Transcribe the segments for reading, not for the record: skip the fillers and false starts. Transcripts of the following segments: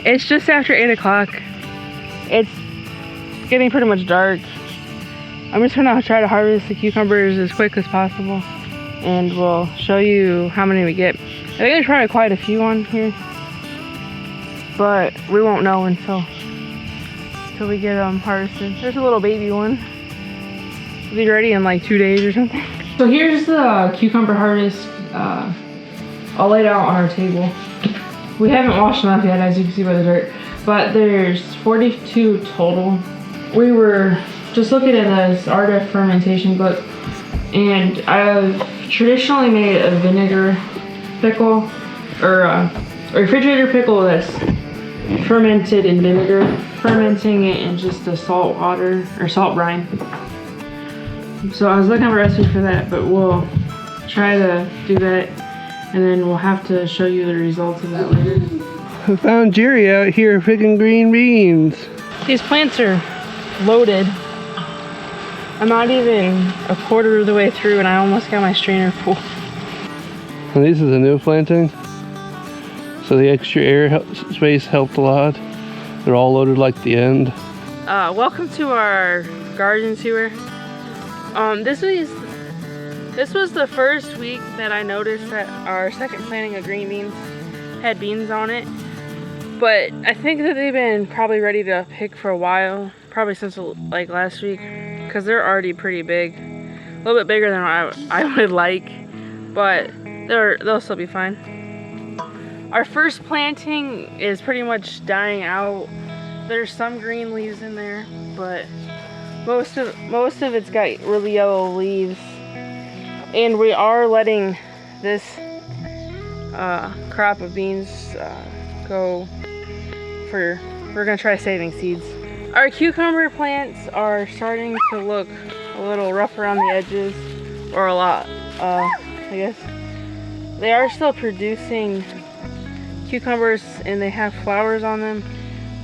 It's just after 8 o'clock. It's getting pretty much dark. I'm just gonna try to harvest the cucumbers as quick as possible, and we'll show you how many we get. I think there's probably quite a few on here, but we won't know until we get them harvested. There's a little baby one. It'll be ready in like 2 days or something. So here's the cucumber harvest all laid out on our table. We haven't washed them up yet, as you can see by the dirt, but there's 42 total. We were just looking at this Art fermentation book, and I've traditionally made a vinegar pickle, or a refrigerator pickle that's fermented in vinegar, fermenting it in just the salt water or salt brine. So I was looking for a recipe for that, but we'll try to do that, and then we'll have to show you the results of that later. I found Jerry out here picking green beans. These plants are loaded. I'm not even a quarter of the way through and I almost got my strainer full. And this is a new planting, so the extra air space helped a lot. They're all loaded like the end. Welcome to our garden tour. This was the first week that I noticed that our second planting of green beans had beans on it. But I think that they've been probably ready to pick for a while, probably since like last week, because they're already pretty big. A little bit bigger than I would like, but they'll still be fine. Our first planting is pretty much dying out. There's some green leaves in there, but most of it's got really yellow leaves. And we are letting this crop of beans go for, we're gonna try saving seeds. Our cucumber plants are starting to look a little rough around the edges, or a lot, I guess. They are still producing cucumbers and they have flowers on them.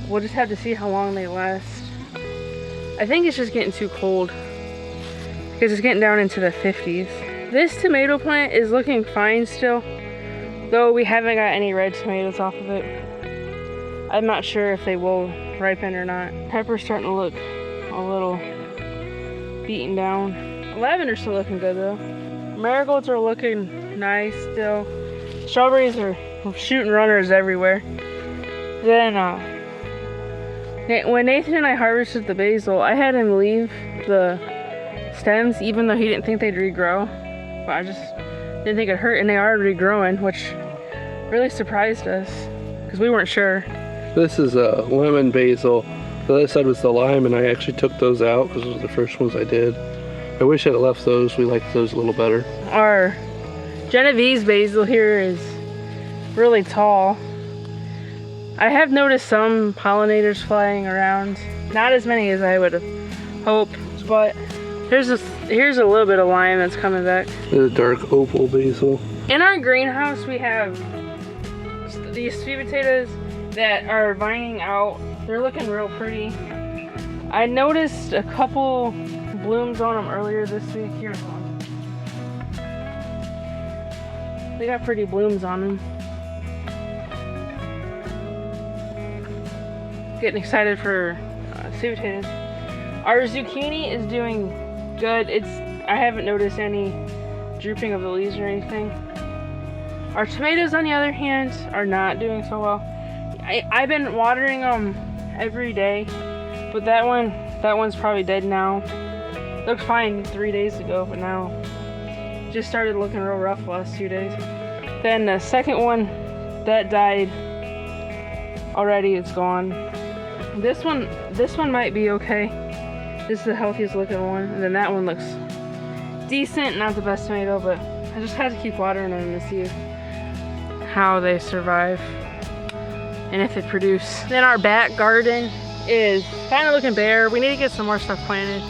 We'll just have to see how long they last. I think it's just getting too cold because it's getting down into the 50s. This tomato plant is looking fine still, though we haven't got any red tomatoes off of it. I'm not sure if they will ripen or not. Pepper's starting to look a little beaten down. Lavender's still looking good though. Marigolds are looking nice still. Strawberries are shooting runners everywhere. Then when Nathan and I harvested the basil, I had him leave the stems even though he didn't think they'd regrow. But I just didn't think it'd hurt, and they are regrowing, which really surprised us because we weren't sure. This is a lemon basil. The other side was the lime, and I actually took those out because those were the first ones I did. I wish I'd left those. We liked those a little better. Our Genovese basil here is really tall. I have noticed some pollinators flying around. Not as many as I would have hoped, but here's a little bit of lime that's coming back. The dark opal basil. In our greenhouse, we have these sweet potatoes that are vining out. They're looking real pretty. I noticed a couple blooms on them earlier this week. Here's one. They got pretty blooms on them. Getting excited for sweet potatoes. Our zucchini is doing good. I haven't noticed any drooping of the leaves or anything. Our tomatoes, on the other hand, are not doing so well. I've been watering them every day, but that one's probably dead now. Looked fine 3 days ago, but now just started looking real rough the last 2 days. Then the second one that died already, it's gone. This one might be okay. This is the healthiest looking one, and then that one looks decent, not the best tomato, but I just have to keep watering them to see how they survive and if it produce. Then our back garden is kind of looking bare. We need to get some more stuff planted.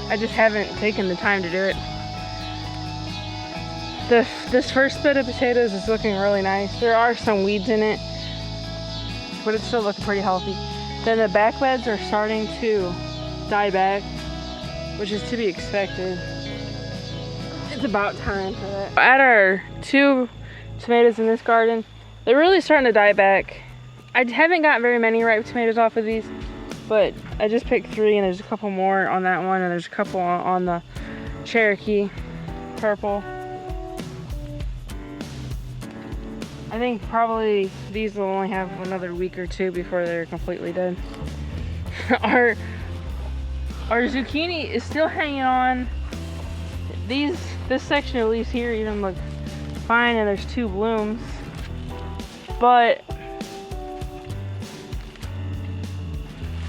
I just haven't taken the time to do it. This first bit of potatoes is looking really nice. There are some weeds in it, but it's still looking pretty healthy. Then the back beds are starting to die back, which is to be expected. It's about time for that. At our 2 tomatoes in this garden, they're really starting to die back. I haven't got very many ripe tomatoes off of these, but I just picked 3 and there's a couple more on that one and there's a couple on the Cherokee purple. I think probably these will only have another week or 2 before they're completely dead. Our zucchini is still hanging on. This section of leaves here even look fine and there's 2 blooms. But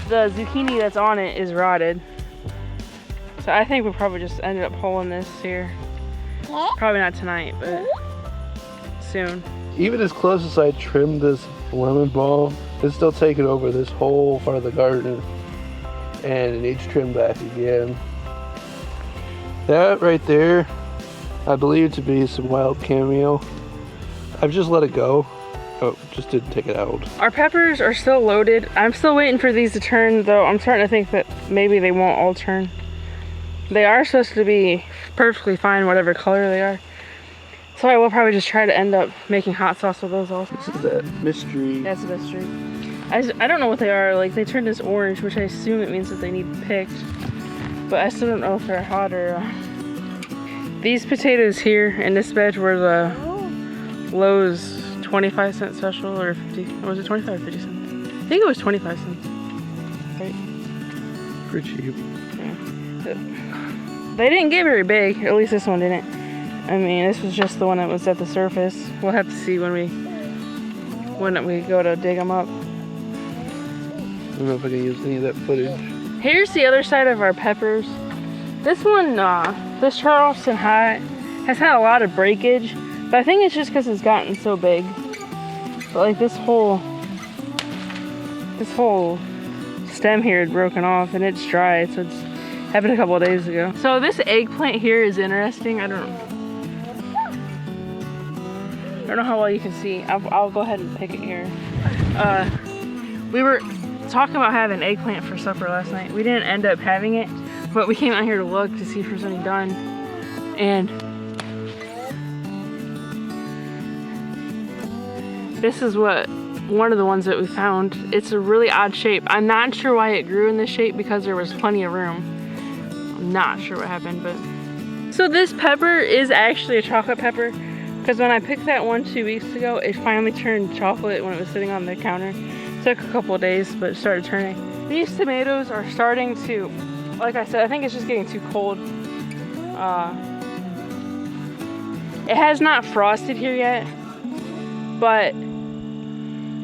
the zucchini that's on it is rotted. So I think we'll probably just ended up pulling this here. Probably not tonight, but soon. Even as close as I trimmed this lemon balm, it's still taking over this whole part of the garden. And it needs trimmed back again. That right there, I believe to be some wild cameo. I've just let it go. Oh, just didn't take it out. Our peppers are still loaded. I'm still waiting for these to turn, though I'm starting to think that maybe they won't all turn. They are supposed to be perfectly fine, whatever color they are. So I will probably just try to end up making hot sauce with those also. This is that mystery. That's a mystery. I don't know what they are. Like, they turned this orange, which I assume it means that they need picked. But I still don't know if they're hot or... These potatoes here in this bed were the Lowe's 25-cent special, or 50, or was it 25 or 50 cents? I think it was 25 cents. Right? Pretty cheap. Yeah. They didn't get very big, at least this one didn't. I mean, this was just the one that was at the surface. We'll have to see when we go to dig them up. I don't know if I can use any of that footage. Here's the other side of our peppers. This one, this Charleston Hot, has had a lot of breakage, but I think it's just because it's gotten so big. But like this whole stem here had broken off and it's dry, so it's happened a couple of days ago. So this eggplant here is interesting. I don't know how well you can see. I'll go ahead and pick it here. We were talking about having eggplant for supper last night. We didn't end up having it, but we came out here to look to see if there's any done. And this is one of the ones that we found. It's a really odd shape. I'm not sure why it grew in this shape because there was plenty of room. I'm not sure what happened, but. So this pepper is actually a chocolate pepper. Because when I picked that one 2 weeks ago, it finally turned chocolate when it was sitting on the counter. It took a couple of days, but it started turning. These tomatoes are starting to, like I said, I think it's just getting too cold. It has not frosted here yet, but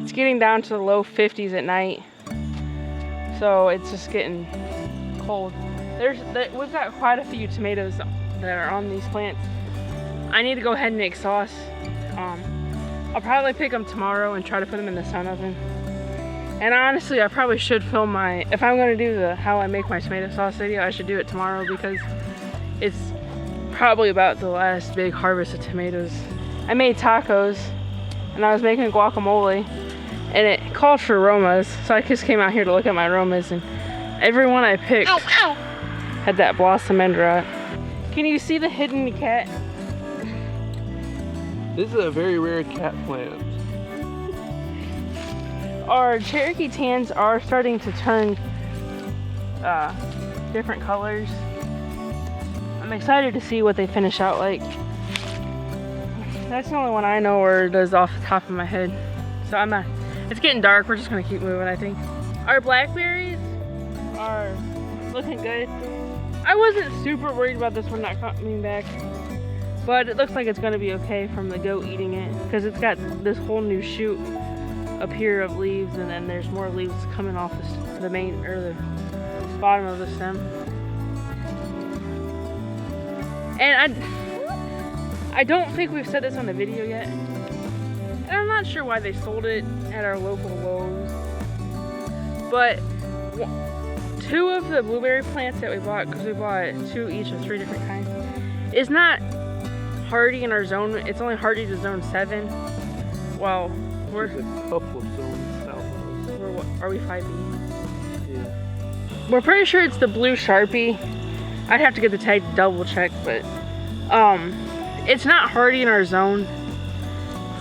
it's getting down to the low 50s at night. So it's just getting cold. We've got quite a few tomatoes that are on these plants. I need to go ahead and make sauce. I'll probably pick them tomorrow and try to put them in the sun oven. And honestly, I probably should film if I'm gonna do the how I make my tomato sauce video, I should do it tomorrow because it's probably about the last big harvest of tomatoes. I made tacos and I was making guacamole and it called for aromas. So I just came out here to look at my aromas and every one I picked had that blossom end rot. Can you see the hidden cat? This is a very rare cat plant. Our Cherokee tans are starting to turn different colors. I'm excited to see what they finish out like. That's the only one I know or does off the top of my head. So I'm not, it's getting dark, we're just gonna keep moving I think. Our blackberries are looking good. I wasn't super worried about this one not coming back. But it looks like it's gonna be okay from the goat eating it because it's got this whole new shoot up here of leaves and then there's more leaves coming off the main or the bottom of the stem. And I don't think we've said this on the video yet. And I'm not sure why they sold it at our local Lowe's. But 2 of the blueberry plants that we bought, because we bought 2 each of 3 different kinds, is not hardy in our zone. It's only hardy to zone 7. Well, we're There's a couple of zones south of us. Are we 5B? Yeah. We're pretty sure it's the blue Sharpie. I'd have to get the tag to double check, but it's not hardy in our zone.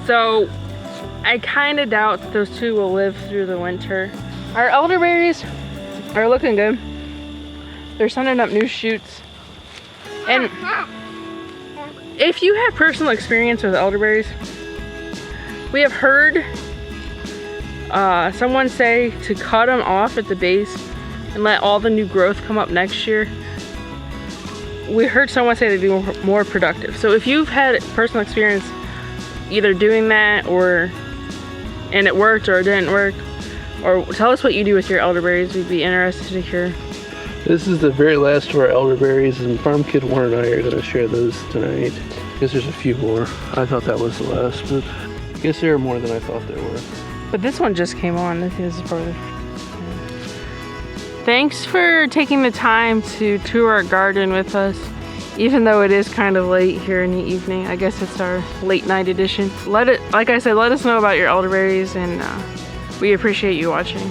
So I kind of doubt that those two will live through the winter. Our elderberries are looking good. They're sending up new shoots. And if you have personal experience with elderberries, we have heard someone say to cut them off at the base and let all the new growth come up next year. We heard someone say they'd be more productive. So if you've had personal experience either doing that and it worked or it didn't work, or tell us what you do with your elderberries, we'd be interested to hear. This is the very last of our elderberries, and Farm Kid Warren and I are going to share those tonight. I guess there's a few more. I thought that was the last, but I guess there are more than I thought there were. But this one just came on. This is probably. Thanks for taking the time to tour our garden with us, even though it is kind of late here in the evening. I guess it's our late night edition. Like I said, let us know about your elderberries, and we appreciate you watching.